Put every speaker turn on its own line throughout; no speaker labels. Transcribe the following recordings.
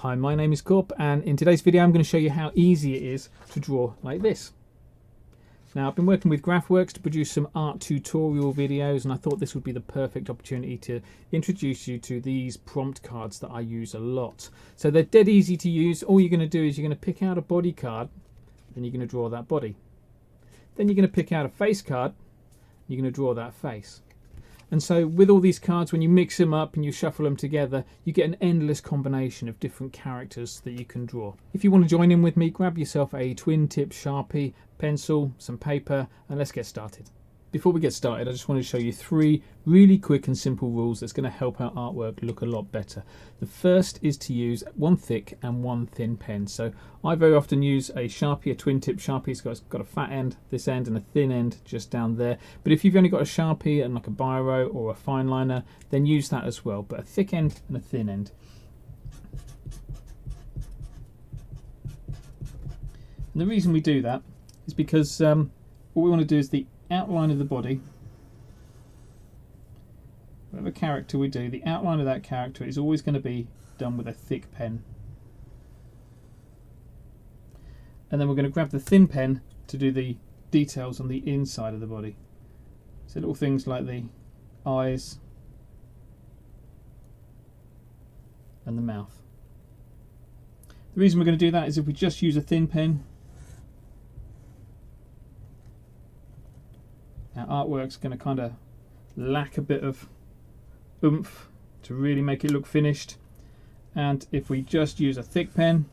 Hi, my name is KORP, and in today's video I'm going to show you how easy it is to draw like this. Now, I've been working with GRAFFWERK to produce some art tutorial videos, and I thought this would be the perfect opportunity to introduce you to these prompt cards that I use a lot. So they're dead easy to use. All you're going to do is you're going to pick out a body card, and you're going to draw that body. Then you're going to pick out a face card, and you're going to draw that face. And so with all these cards, when you mix them up and you shuffle them together, you get an endless combination of different characters that you can draw. If you want to join in with me, grab yourself a twin tip Sharpie, pencil, some paper, and let's get started. Before we get started, I just want to show you three really quick and simple rules that's going to help our artwork look a lot better. The first is to use one thick and one thin pen. So I very often use a Sharpie, a twin tip Sharpie. It's got a fat end, this end, and a thin end just down there. But if you've only got a Sharpie and like a biro or a fine liner, then use that as well. But a thick end and a thin end. And the reason we do that is because what we want to do is the outline of the body, whatever character we do, the outline of that character is always going to be done with a thick pen. And then we're going to grab the thin pen to do the details on the inside of the body. So little things like the eyes and the mouth. The reason we're going to do that is if we just use a thin pen, our artwork's going to kind of lack a bit of oomph to really make it look finished. And if we just use a thick pen,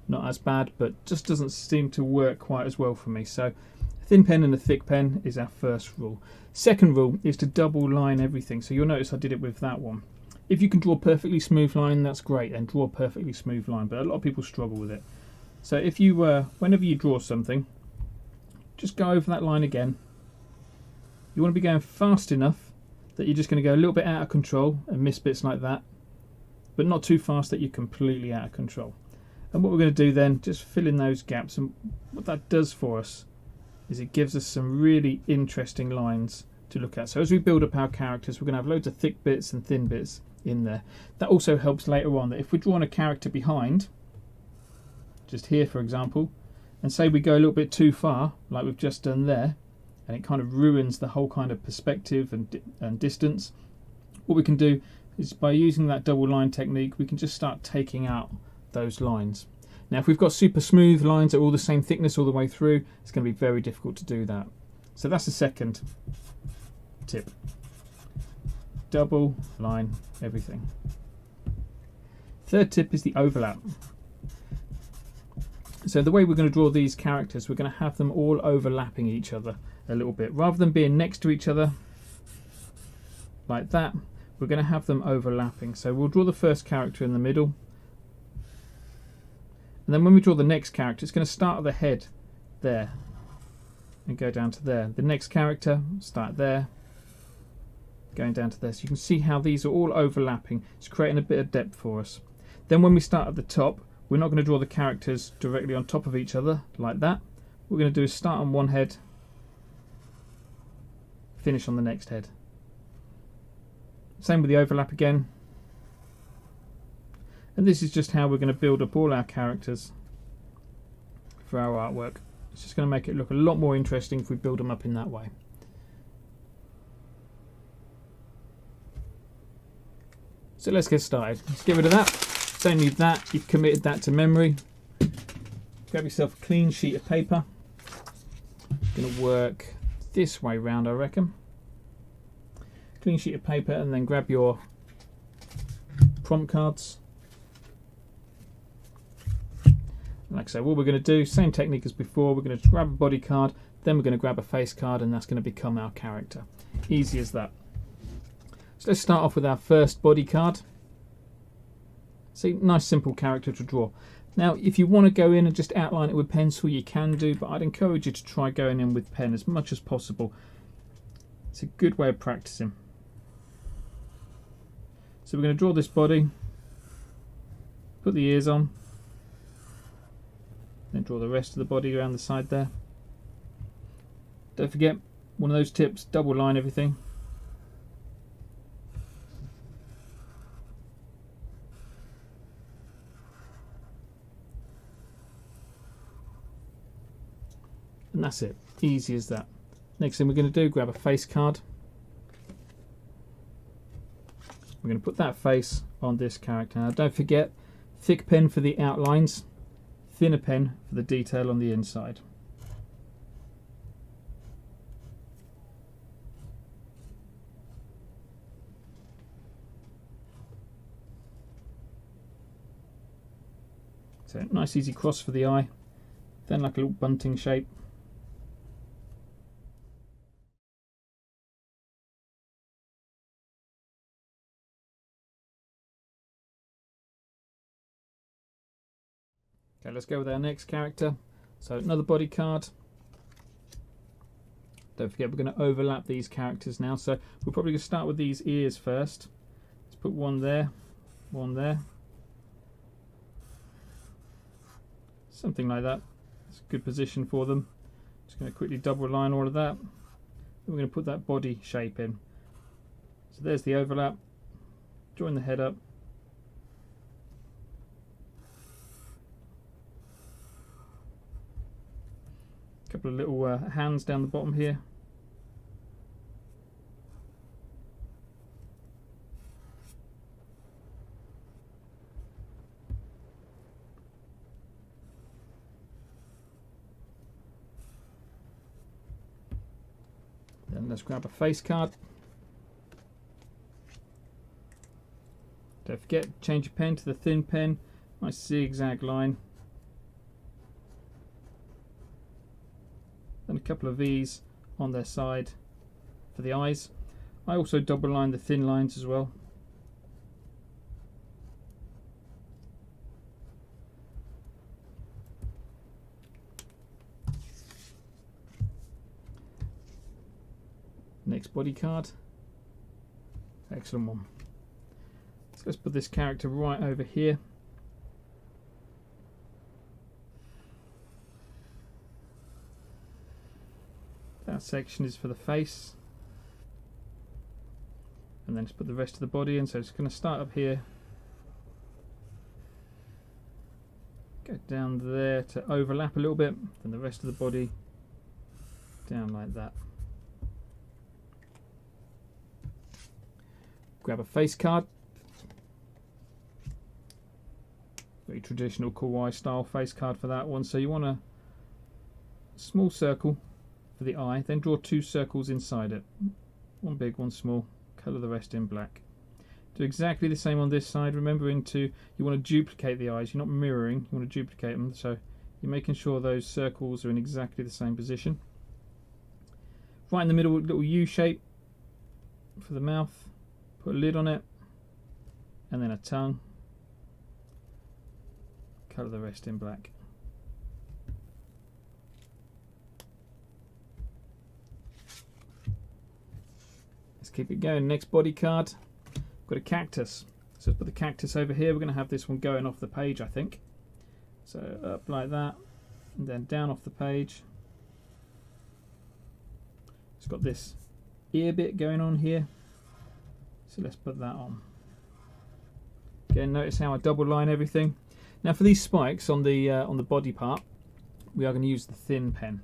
not as bad, but just doesn't seem to work quite as well for me. So a thin pen and a thick pen is our first rule. Second rule is to double line everything. So you'll notice I did it with that one. If you can draw a perfectly smooth line, that's great, and draw a perfectly smooth line, but a lot of people struggle with it. So if you, whenever you draw something, just go over that line again. You want to be going fast enough that you're just going to go a little bit out of control and miss bits like that, but not too fast that you're completely out of control. And what we're going to do then, just fill in those gaps, and what that does for us is it gives us some really interesting lines to look at. So as we build up our characters, we're going to have loads of thick bits and thin bits in there. That also helps later on, that if we're drawing a character behind, just here for example, and say we go a little bit too far like we've just done there, and it kind of ruins the whole kind of perspective and distance, what we can do is by using that double line technique, we can just start taking out those lines. Now if we've got super smooth lines that are all the same thickness all the way through, it's going to be very difficult to do that. So that's the second tip. Double line everything. Third tip is the overlap. So the way we're going to draw these characters, we're going to have them all overlapping each other a little bit. Rather than being next to each other like that, we're going to have them overlapping. So we'll draw the first character in the middle, and then when we draw the next character, it's going to start at the head there and go down to there. The next character, start there, going down to there. So you can see how these are all overlapping. It's creating a bit of depth for us. Then when we start at the top, we're not going to draw the characters directly on top of each other like that. What we're going to do is start on one head, finish on the next head. Same with the overlap again. And this is just how we're going to build up all our characters for our artwork. It's just going to make it look a lot more interesting if we build them up in that way. So let's get started. Let's get rid of that. Don't need that. You've committed that to memory. Grab yourself a clean sheet of paper. Going to work this way round, I reckon. Clean sheet of paper, and then grab your prompt cards. Like I say, what we're going to do, same technique as before. We're going to grab a body card, then we're going to grab a face card, and that's going to become our character. Easy as that. So let's start off with our first body card. See, nice simple character to draw. Now if you want to go in and just outline it with pencil, you can do, but I'd encourage you to try going in with pen as much as possible. It's a good way of practicing. So we're going to draw this body, put the ears on, then draw the rest of the body around the side there. Don't forget, one of those tips, double line everything. And that's it, easy as that. Next thing we're going to do, grab a face card. We're going to put that face on this character. Now don't forget, thick pen for the outlines, thinner pen for the detail on the inside. So nice easy cross for the eye, then like a little bunting shape. Okay, let's go with our next character. So another body card. Don't forget, we're going to overlap these characters now. So we're probably going to start with these ears first. Let's put one there, something like that. It's a good position for them. Just going to quickly double line all of that. Then we're going to put that body shape in. So there's the overlap. Join the head up. A couple of little hands down the bottom here. Then let's grab a face card. Don't forget, change your pen to the thin pen. Nice zigzag line. And a couple of V's on their side for the eyes. I also double line the thin lines as well. Next body card. Excellent one. So let's put this character right over here. That section is for the face, and then just put the rest of the body in. So it's going to start up here, go down there to overlap a little bit, then the rest of the body down like that. Grab a face card, very traditional kawaii style face card for that one. So you want a small circle for the eye, then draw two circles inside it, one big, one small, colour the rest in black. Do exactly the same on this side, remembering you want to duplicate the eyes, you're not mirroring, you want to duplicate them, so you're making sure those circles are in exactly the same position. Right in the middle, little U shape for the mouth, put a lid on it, and then a tongue, colour the rest in black. Keep it going. Next body card, got a cactus. So put the cactus over here. We're going to have this one going off the page, I think. So up like that, and then down off the page. It's got this ear bit going on here. So let's put that on. Again, notice how I double line everything. Now for these spikes on the body part, we are going to use the thin pen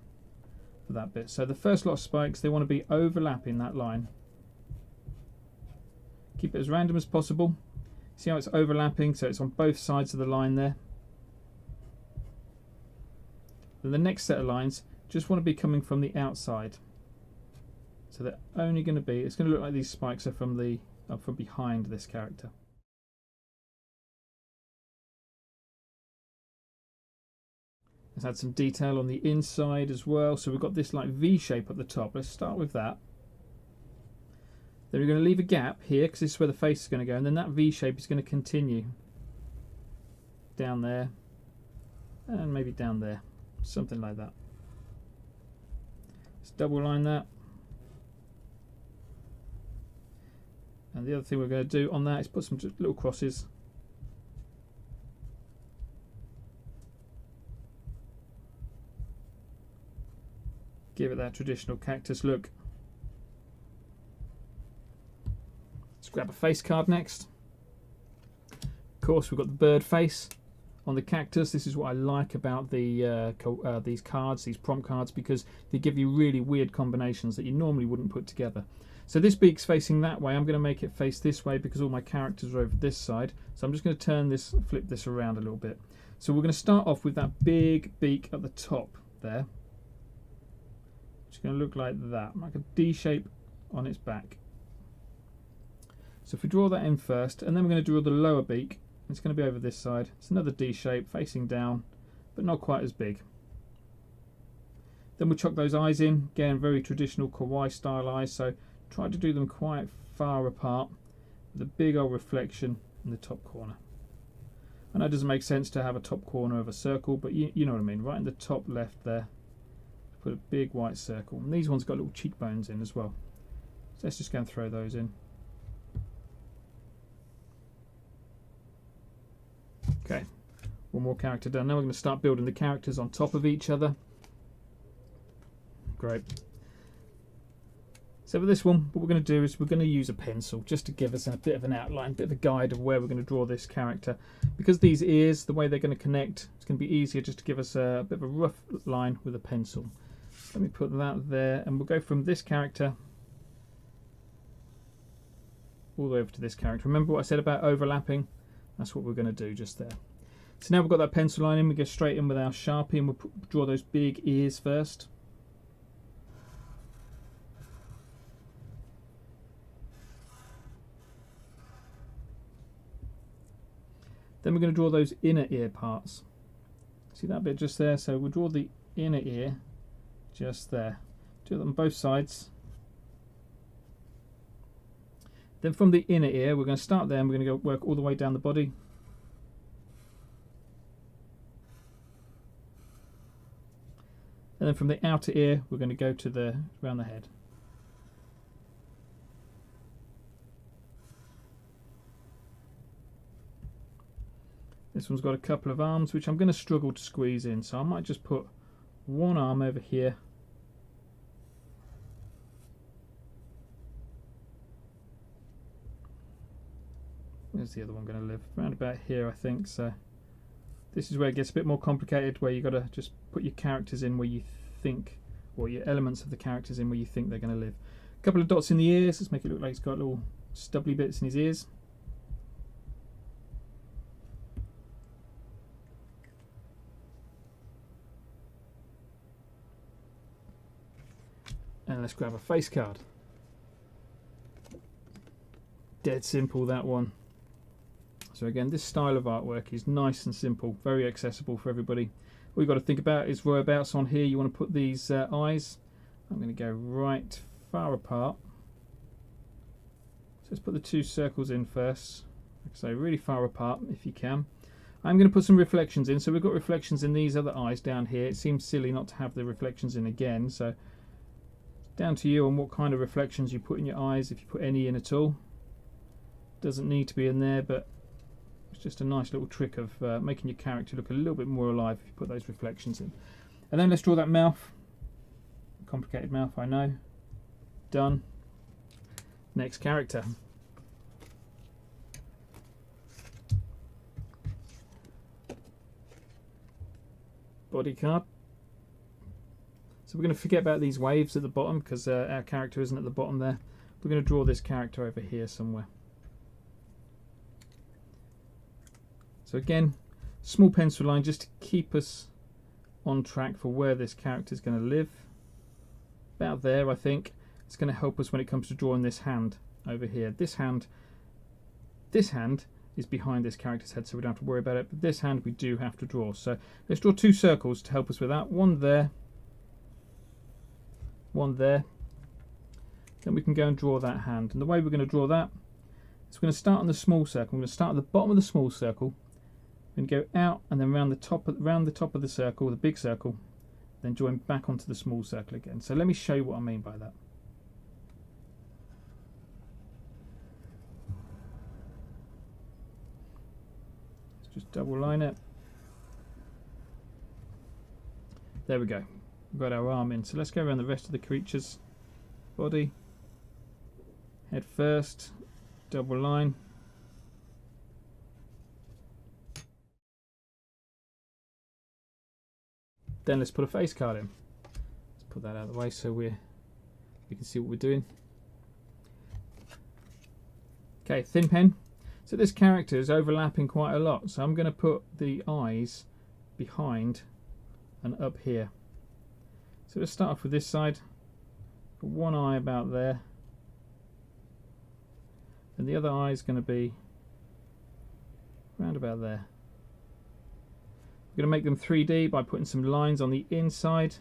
for that bit. So the first lot of spikes, they want to be overlapping that line. Keep it as random as possible. See how it's overlapping, so it's on both sides of the line there. Then the next set of lines just want to be coming from the outside. So they're only going to be, it's going to look like these spikes are from behind this character. Let's add some detail on the inside as well. So we've got this like V shape at the top. Let's start with that. Then we're going to leave a gap here because this is where the face is going to go, and then that V shape is going to continue down there and maybe down there, something like that. Let's double line that. And the other thing we're going to do on that is put some little crosses. Give it that traditional cactus look. Let's grab a face card next. Of course, we've got the bird face On the cactus, this is what I like about the these cards, these prompt cards, because they give you really weird combinations that you normally wouldn't put together. So this beak's facing that way. I'm going to make it face this way because all my characters are over this side. So I'm just going to turn this, flip this around a little bit. So we're going to start off with that big beak at the top there. It's going to look like that, like a D shape on its back. So if we draw that in first, and then we're going to draw the lower beak. It's going to be over this side. It's another D shape facing down, but not quite as big. Then we'll chuck those eyes in. Again, very traditional kawaii style eyes, so try to do them quite far apart with a big old reflection in the top corner. I know it doesn't make sense to have a top corner of a circle, but you know what I mean. Right in the top left there, put a big white circle. And these ones got little cheekbones in as well. So let's just go and throw those in. Okay, one more character done. Now we're going to start building the characters on top of each other. Great. So for this one, what we're going to do is we're going to use a pencil just to give us a bit of an outline, a bit of a guide of where we're going to draw this character. Because these ears, the way they're going to connect, it's going to be easier just to give us a bit of a rough line with a pencil. Let me put that there, and we'll go from this character all the way over to this character. Remember what I said about overlapping? That's what we're going to do just there. So now we've got that pencil line in, we go straight in with our Sharpie and we'll draw those big ears first. Then we're going to draw those inner ear parts. See that bit just there? So we'll draw the inner ear just there. Do it on both sides. Then from the inner ear, we're going to start there and we're going to go work all the way down the body. And then from the outer ear, we're going to go to around the head. This one's got a couple of arms, which I'm going to struggle to squeeze in, so I might just put one arm over here. Where's the other one going to live? Around about here, I think. So this is where it gets a bit more complicated, where you've got to just put your characters in where you think, or your elements of the characters in where you think they're going to live. A couple of dots in the ears. Let's make it look like it's got little stubbly bits in his ears. And let's grab a face card. Dead simple, that one. So again, this style of artwork is nice and simple, very accessible for everybody. All you've got to think about is whereabouts on here you want to put these eyes. I'm going to go right far apart. So let's put the two circles in first. Like I say, really far apart if you can. I'm going to put some reflections in. So we've got reflections in these other eyes down here. It seems silly not to have the reflections in again. So down to you on what kind of reflections you put in your eyes, if you put any in at all. Doesn't need to be in there, but it's just a nice little trick of making your character look a little bit more alive if you put those reflections in. And then let's draw that mouth. Complicated mouth, I know. Done. Next character. Body card. So we're going to forget about these waves at the bottom because our character isn't at the bottom there. We're going to draw this character over here somewhere. So again, small pencil line just to keep us on track for where this character is going to live. About there, I think. It's going to help us when it comes to drawing this hand over here. This hand is behind this character's head, so we don't have to worry about it. But this hand we do have to draw. So let's draw two circles to help us with that. One there. One there. Then we can go and draw that hand. And the way we're going to draw that is we're going to start on the small circle. We're going to start at the bottom of the small circle. We're going to go out and then round the top of the circle, the big circle, then join back onto the small circle again. So let me show you what I mean by that. Let's just double line it. There we go. We've got our arm in. So let's go around the rest of the creature's body. Head first, double line. Then let's put a face card in. Let's put that out of the way so we can see what we're doing. Okay, thin pen. So this character is overlapping quite a lot, so I'm going to put the eyes behind and up here. So let's start off with this side. Put one eye about there, and the other eye is going to be around about there. We're going to make them 3D by putting some lines on the inside,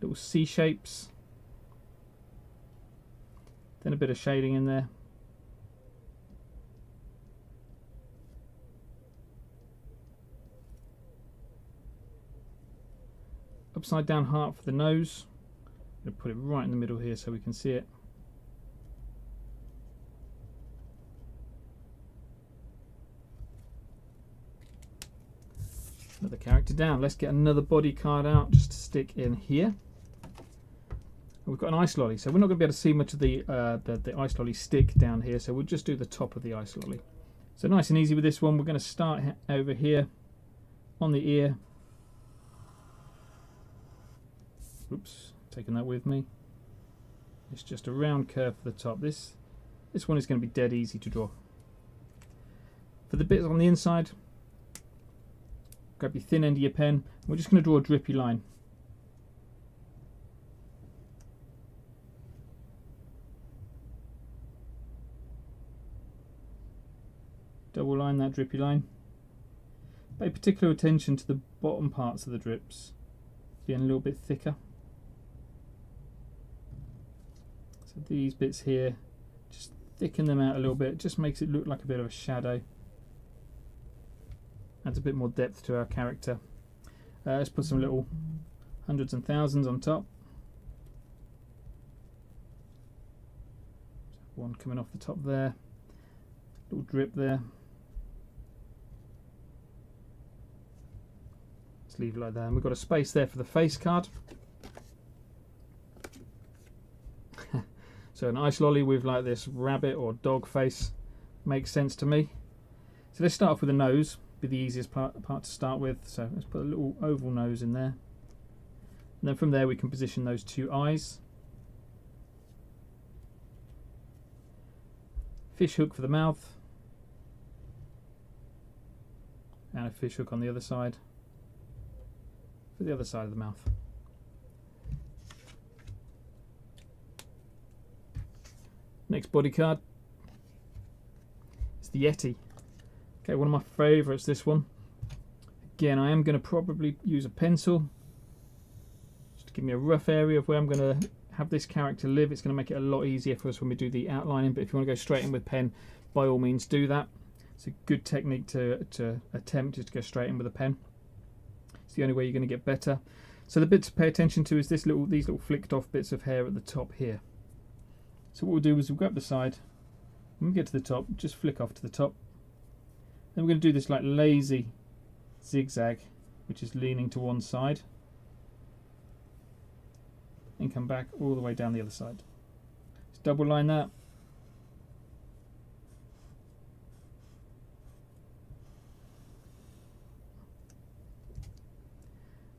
little C shapes, then a bit of shading in there. Upside down heart for the nose. I'm going to put it right in the middle here so we can see it. Another character down. Let's get another body card out just to stick in here. We've got an ice lolly, so we're not going to be able to see much of the ice lolly stick down here, so we'll just do the top of the ice lolly. So nice and easy with this one. We're going to start over here on the ear. Oops, taking that with me. It's just a round curve for the top. This one is going to be dead easy to draw. For the bits on the inside, grab your thin end of your pen. We're just going to draw a drippy line. Double line that drippy line. Pay particular attention to the bottom parts of the drips being a little bit thicker. So these bits here, just thicken them out a little bit, just makes it look like a bit of a shadow. Adds a bit more depth to our character. Let's put some little hundreds and thousands on top. One coming off the top there, little drip there. Let's leave it like that. And we've got a space there for the face card. So an ice lolly with like this rabbit or dog face makes sense to me. So let's start off with the nose. Be the easiest part to start with. So let's put a little oval nose in there. And then from there we can position those two eyes. Fish hook for the mouth. And a fish hook on the other side for the other side of the mouth. Next body card is the Yeti. Okay, one of my favourites, this one. Again, I am going to probably use a pencil just to give me a rough area of where I'm going to have this character live. It's going to make it a lot easier for us when we do the outlining, but if you want to go straight in with pen, by all means do that. It's a good technique to attempt, is to go straight in with a pen. It's the only way you're going to get better. So the bit to pay attention to is these little flicked off bits of hair at the top here. So what we'll do is we'll go up the side. When we get to the top, just flick off to the top. Then we're going to do this like lazy zigzag, which is leaning to one side, and come back all the way down the other side. Just double line that.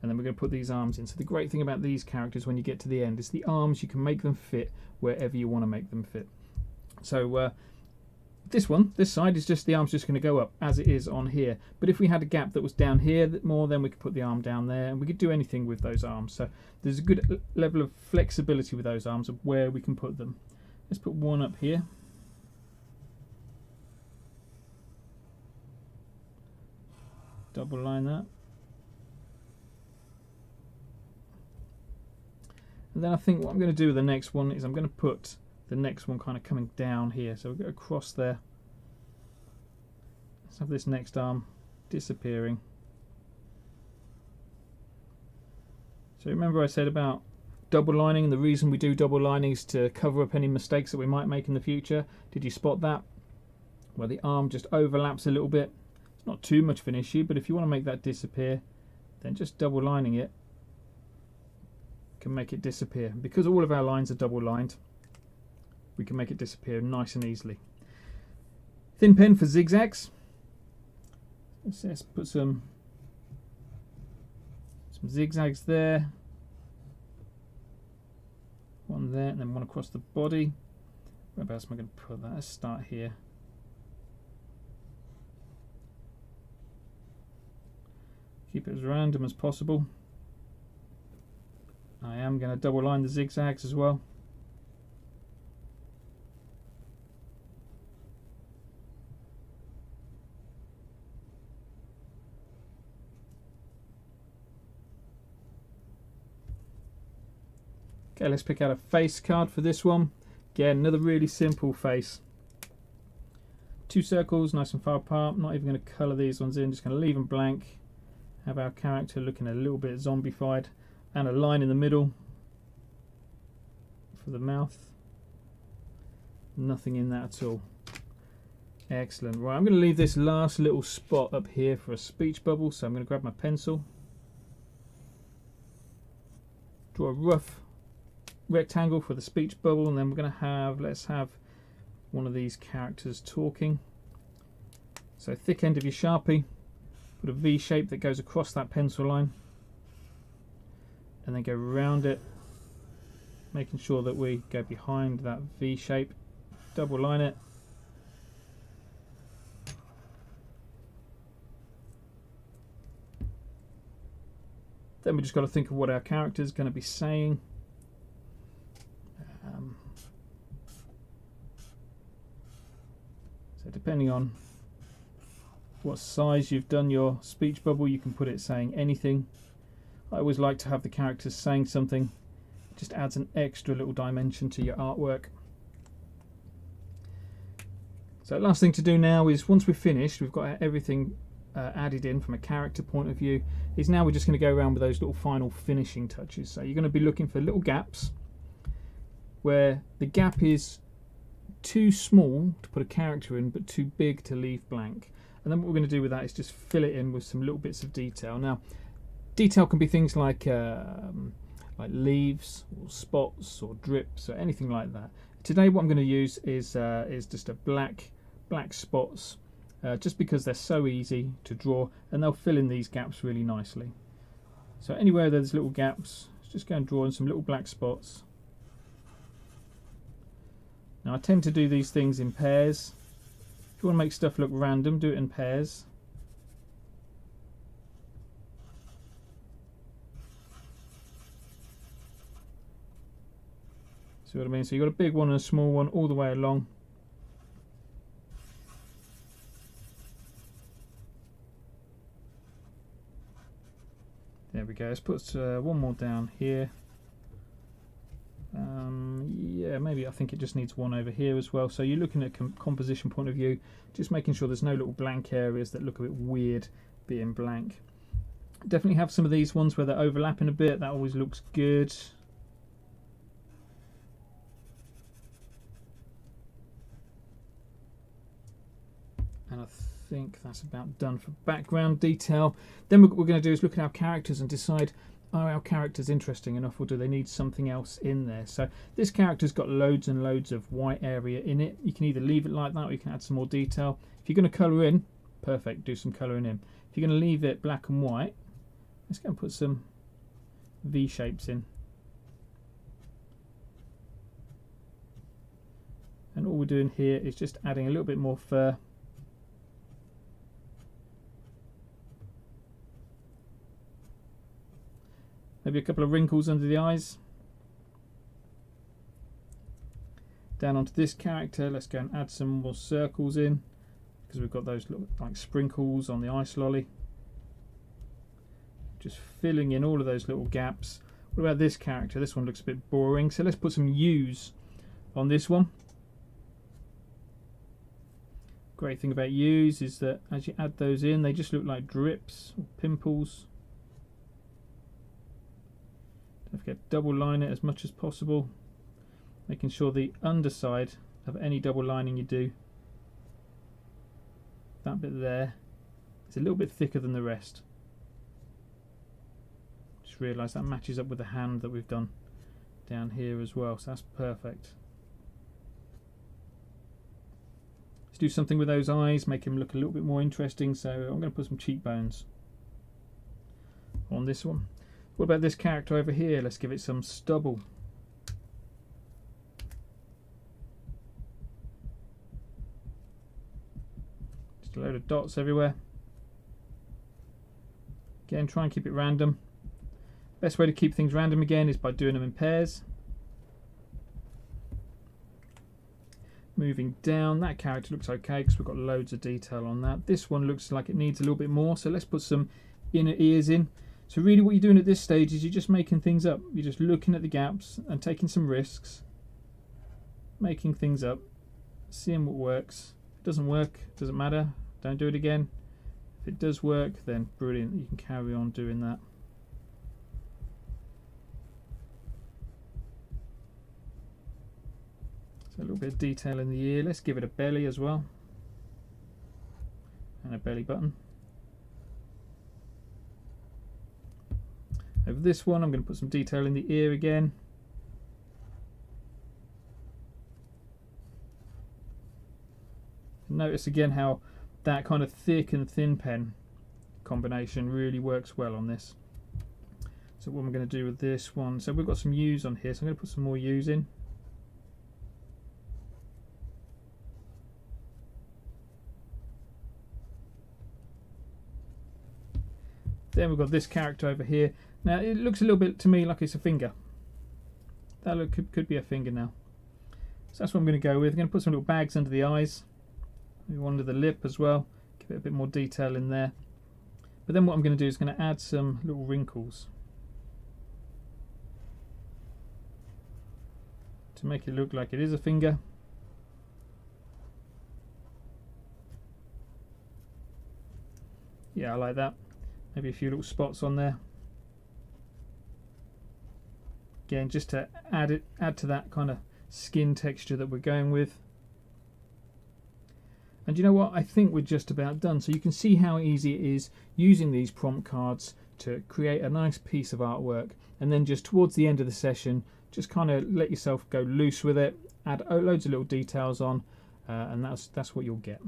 And then we're going to put these arms in. So the great thing about these characters when you get to the end is the arms, you can make them fit wherever you want to make them fit. So this side is just, the arm's just going to go up as it is on here. But if we had a gap that was down here more, then we could put the arm down there, and we could do anything with those arms. So there's a good level of flexibility with those arms of where we can put them. Let's put one up here. Double line that. And then I think what I'm going to do with the next one is I'm going to put the next one kind of coming down here. So we'll go across there. Let's have this next arm disappearing. So remember I said about double lining, and the reason we do double lining is to cover up any mistakes that we might make in the future. Did you spot that? Where the arm just overlaps a little bit. It's not too much of an issue, but if you want to make that disappear, then just double lining it can make it disappear. Because all of our lines are double lined, we can make it disappear nice and easily. Thin pen for zigzags. Let's put some Some zigzags there. One there, and then one across the body. Whereabouts am I going to put that? Let's start here. Keep it as random as possible. I am going to double line the zigzags as well. Okay, let's pick out a face card for this one. Again, another really simple face. 2 circles, nice and far apart. Not even going to colour these ones in, just going to leave them blank. Have our character looking a little bit zombified, and a line in the middle for the mouth. Nothing in that at all. Excellent. Right, I'm going to leave this last little spot up here for a speech bubble, so I'm going to grab my pencil. Draw a rough rectangle for the speech bubble, and then we're going to have, let's have one of these characters talking. So thick end of your Sharpie, put a V shape that goes across that pencil line, and then go around it, making sure that we go behind that V shape, double line it, then we just got to think of what our character is going to be saying. So depending on what size you've done your speech bubble, you can put it saying anything. I always like to have the characters saying something. It just adds an extra little dimension to your artwork. So last thing to do now is, once we've finished, we've got everything added in from a character point of view, is now we're just going to go around with those little final finishing touches. So you're going to be looking for little gaps where the gap is too small to put a character in but too big to leave blank. And then what we're going to do with that is just fill it in with some little bits of detail. Now, detail can be things like leaves or spots or drips or anything like that. Today what I'm going to use is just a black spots, just because they're so easy to draw and they'll fill in these gaps really nicely. So anywhere there's little gaps, just go and draw in some little black spots. Now I tend to do these things in pairs. If you want to make stuff look random, do it in pairs. See what I mean? So you've got a big one and a small one all the way along. There we go. Let's put one more down here. Yeah, maybe I think it just needs one over here as well. So you're looking at composition point of view, just making sure there's no little blank areas that look a bit weird being blank. Definitely have some of these ones where they're overlapping a bit. That always looks good. And I think that's about done for background detail. Then what we're going to do is look at our characters and decide, are our characters interesting enough, or do they need something else in there? So this character's got loads and loads of white area in it. You can either leave it like that or you can add some more detail. If you're going to colour in, perfect, do some colouring in. If you're going to leave it black and white, let's go and put some V shapes in. And all we're doing here is just adding a little bit more fur. Maybe a couple of wrinkles under the eyes. Down onto this character, let's go and add some more circles in, because we've got those little like sprinkles on the ice lolly. Just filling in all of those little gaps. What about this character? This one looks a bit boring, so let's put some U's on this one. Great thing about U's is that as you add those in, they just look like drips or pimples. Don't forget, double line it as much as possible, making sure the underside of any double lining you do, that bit there, is a little bit thicker than the rest. Just realise that matches up with the hand that we've done down here as well, so that's perfect. Let's do something with those eyes, make him look a little bit more interesting, so I'm going to put some cheekbones on this one. What about this character over here? Let's give it some stubble. Just a load of dots everywhere. Again, try and keep it random. Best way to keep things random again is by doing them in pairs. Moving down, that character looks okay because we've got loads of detail on that. This one looks like it needs a little bit more, so let's put some inner ears in. So really what you're doing at this stage is you're just making things up. You're just looking at the gaps and taking some risks, making things up, seeing what works. If it doesn't work, it doesn't matter, don't do it again. If it does work, then brilliant, you can carry on doing that. So a little bit of detail in the ear. Let's give it a belly as well, and a belly button. Over this one, I'm going to put some detail in the ear again. Notice again how that kind of thick and thin pen combination really works well on this. So what I'm going to do with this one, so we've got some U's on here, so I'm going to put some more U's in. Then we've got this character over here. Now it looks a little bit to me like it's a finger. That could be a finger now. So that's what I'm going to go with. I'm going to put some little bags under the eyes, maybe one under the lip as well, give it a bit more detail in there. But then what I'm going to do is going to add some little wrinkles to make it look like it is a finger. Yeah, I like that. Maybe a few little spots on there. Again, just to add to that kind of skin texture that we're going with. And you know what? I think we're just about done. So you can see how easy it is using these prompt cards to create a nice piece of artwork. And then just towards the end of the session, just kind of let yourself go loose with it. Add loads of little details on, and that's what you'll get.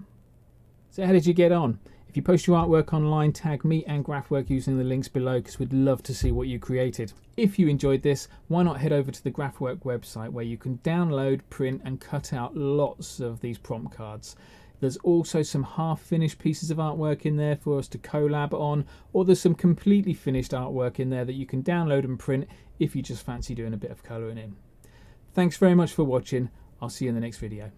So how did you get on? If you post your artwork online, tag me and GRAFFWERK using the links below because we'd love to see what you created. If you enjoyed this, why not head over to the GRAFFWERK website where you can download, print and cut out lots of these prompt cards. There's also some half-finished pieces of artwork in there for us to collab on, or there's some completely finished artwork in there that you can download and print if you just fancy doing a bit of colouring in. Thanks very much for watching. I'll see you in the next video.